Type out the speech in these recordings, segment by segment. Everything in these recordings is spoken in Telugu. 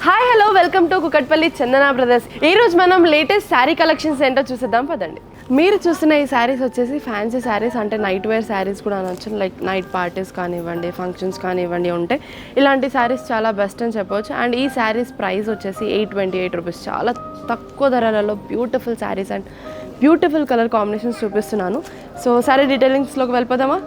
Hi hello welcome to Kukatpally Chandana brothers. ఈ రోజు మనం లేటెస్ట్ శారీ కలెక్షన్స్ ఏంటో చూసేద్దాం పదండి. మీరు చూస్తున్న ఈ శారీస్ వచ్చేసి ఫ్యాన్సీ శారీస్, అంటే నైట్ వేర్ శారీస్ కూడా అనొచ్చు. లైక్ నైట్ పార్టీస్ కానివ్వండి, ఫంక్షన్స్ కానివ్వండి ఉంటే ఇలాంటి శారీస్ చాలా బెస్ట్ అని చెప్పవచ్చు. అండ్ ఈ శారీస్ ప్రైస్ వచ్చేసి 828 రూపీస్. చాలా తక్కువ ధరలలో beautiful saris and beautiful colour combinations చూపిస్తున్నాను. సో శారీ డీటెయిలింగ్స్లోకి వెళ్ళిపోదామా?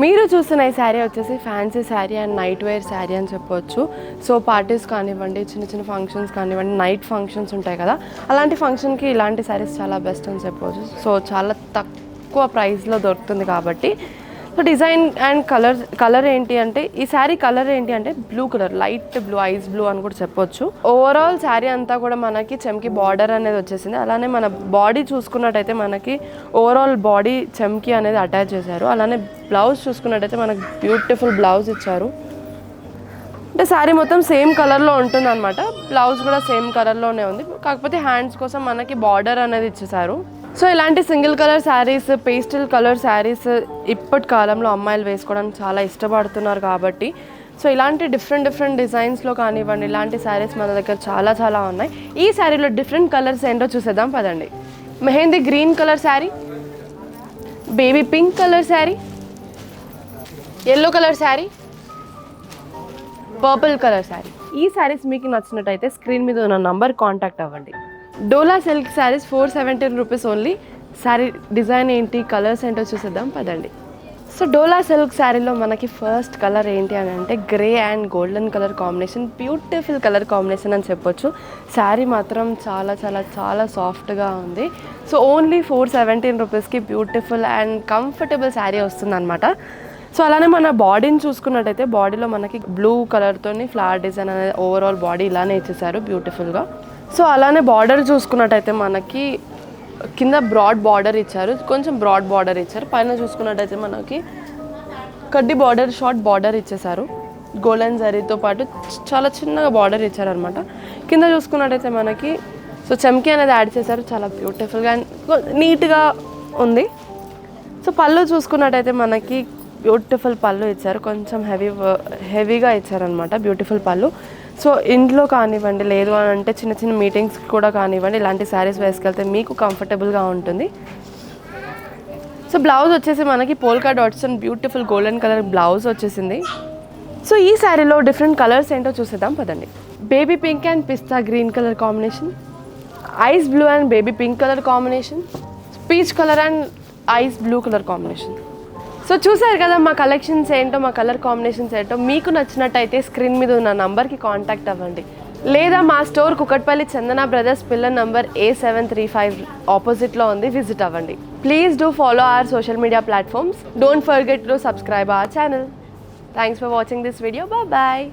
మీరు చూస్తున్న ఈ శారీ వచ్చేసి fancy sari and night wear sari అని చెప్పవచ్చు. సో పార్టీస్ కానివ్వండి, చిన్న చిన్న ఫంక్షన్స్ కానివ్వండి, నైట్ ఫంక్షన్స్ ఉంటాయి కదా, అలాంటి ఫంక్షన్కి ఇలాంటి శారీస్ చాలా బెస్ట్ అని చెప్పవచ్చు. సో చాలా తక్కువ ప్రైస్లో దొరుకుతుంది కాబట్టి. సో డిజైన్ అండ్ కలర్ ఏంటి అంటే, ఈ శారీ కలర్ ఏంటి అంటే blue colour, light blue, ice blue అని కూడా చెప్పొచ్చు. ఓవరాల్ శారీ అంతా కూడా మనకి చెమ్కి బార్డర్ అనేది వచ్చేసింది. అలానే మన బాడీ చూసుకున్నట్టయితే మనకి ఓవరాల్ బాడీ చెమ్కి అనేది అటాచ్ చేశారు. అలానే బ్లౌజ్ చూసుకున్నట్టయితే మనకి బ్యూటిఫుల్ బ్లౌజ్ ఇచ్చారు. అంటే శారీ మొత్తం సేమ్ కలర్లో ఉంటుంది అనమాట. బ్లౌజ్ కూడా సేమ్ కలర్లోనే ఉంది, కాకపోతే హ్యాండ్స్ కోసం మనకి బార్డర్ అనేది ఇచ్చేసారు. సో ఇలాంటి single colour saris, pastel colour saris ఇప్పటి కాలంలో అమ్మాయిలు వేసుకోవడానికి చాలా ఇష్టపడుతున్నారు కాబట్టి, సో ఇలాంటి డిఫరెంట్ డిజైన్స్లో కానివ్వండి, ఇలాంటి శారీస్ మన దగ్గర చాలా ఉన్నాయి. ఈ శారీలో డిఫరెంట్ కలర్స్ ఏంటో చూసేద్దాం పదండి. Mehndi green colour sari, baby pink colour sari, yellow colour sari, purple colour sari. ఈ శారీస్ మీకు నచ్చినట్టయితే స్క్రీన్ మీద ఉన్న నంబర్ కాంటాక్ట్ అవ్వండి. Dola silk saris 417 rupees only. Sari design ఏంటి, కలర్స్ ఏంటో చూసేద్దాం పదండి. సో డోలా సిల్క్ శారీలో మనకి ఫస్ట్ కలర్ ఏంటి అని అంటే grey and golden colour combination, beautiful colour combination అని చెప్పొచ్చు. శారీ మాత్రం చాలా సాఫ్ట్గా ఉంది. సో ఓన్లీ 417 రూపీస్కి బ్యూటిఫుల్ అండ్ కంఫర్టబుల్ శారీ వస్తుంది అనమాట. సో అలానే మన బాడీని చూసుకున్నట్టయితే బాడీలో మనకి బ్లూ కలర్తోని ఫ్లవర్ డిజైన్ అనేది ఓవరాల్ బాడీ ఇలానే ఇచ్చేసారు బ్యూటిఫుల్గా. సో అలానే బార్డర్ చూసుకున్నట్టయితే మనకి కింద బ్రాడ్ బార్డర్ ఇచ్చారు, కొంచెం బ్రాడ్ బార్డర్ ఇచ్చారు. పైన చూసుకున్నట్టయితే మనకి కడ్డీ బార్డర్, షార్ట్ బార్డర్ ఇచ్చేసారు. గోల్డెన్ జరీతో పాటు చాలా చిన్నగా బార్డర్ ఇచ్చారనమాట. కింద చూసుకున్నట్టయితే మనకి సో చెమ్కి అనేది యాడ్ చేశారు. చాలా బ్యూటిఫుల్గా అండ్ నీట్గా ఉంది. సో పళ్ళు చూసుకున్నట్టయితే మనకి బ్యూటిఫుల్ పళ్ళు ఇచ్చారు, కొంచెం హెవీగా ఇచ్చారనమాట బ్యూటిఫుల్ పళ్ళు. సో ఇంట్లో కానివ్వండి, లేదు అని అంటే చిన్న మీటింగ్స్కి కూడా కానివ్వండి, ఇలాంటి శారీస్ వేసుకెళ్తే మీకు కంఫర్టబుల్గా ఉంటుంది. సో బ్లౌజ్ వచ్చేసి మనకి polka dots and beautiful golden colour blouse వచ్చేసింది. సో ఈ శారీలో డిఫరెంట్ కలర్స్ ఏంటో చూసేద్దాం పదండి. Baby pink and pista green colour combination, ice blue and baby pink colour combination, peach colour and ice blue colour combination. So చూసారు కదా మా కలెక్షన్స్ ఏంటో, మా కలర్ కాంబినేషన్స్ ఏంటో. మీకు నచ్చినట్టయితే స్క్రీన్ మీద ఉన్న నంబర్కి కాంటాక్ట్ అవ్వండి, లేదా మా store Kukatpally Chandana brothers pillar number A735 ఆపోజిట్లో ఉంది, విజిట్ అవ్వండి. Please do follow our social media platforms. Don't forget to subscribe our channel. Thanks for watching this video. Bye.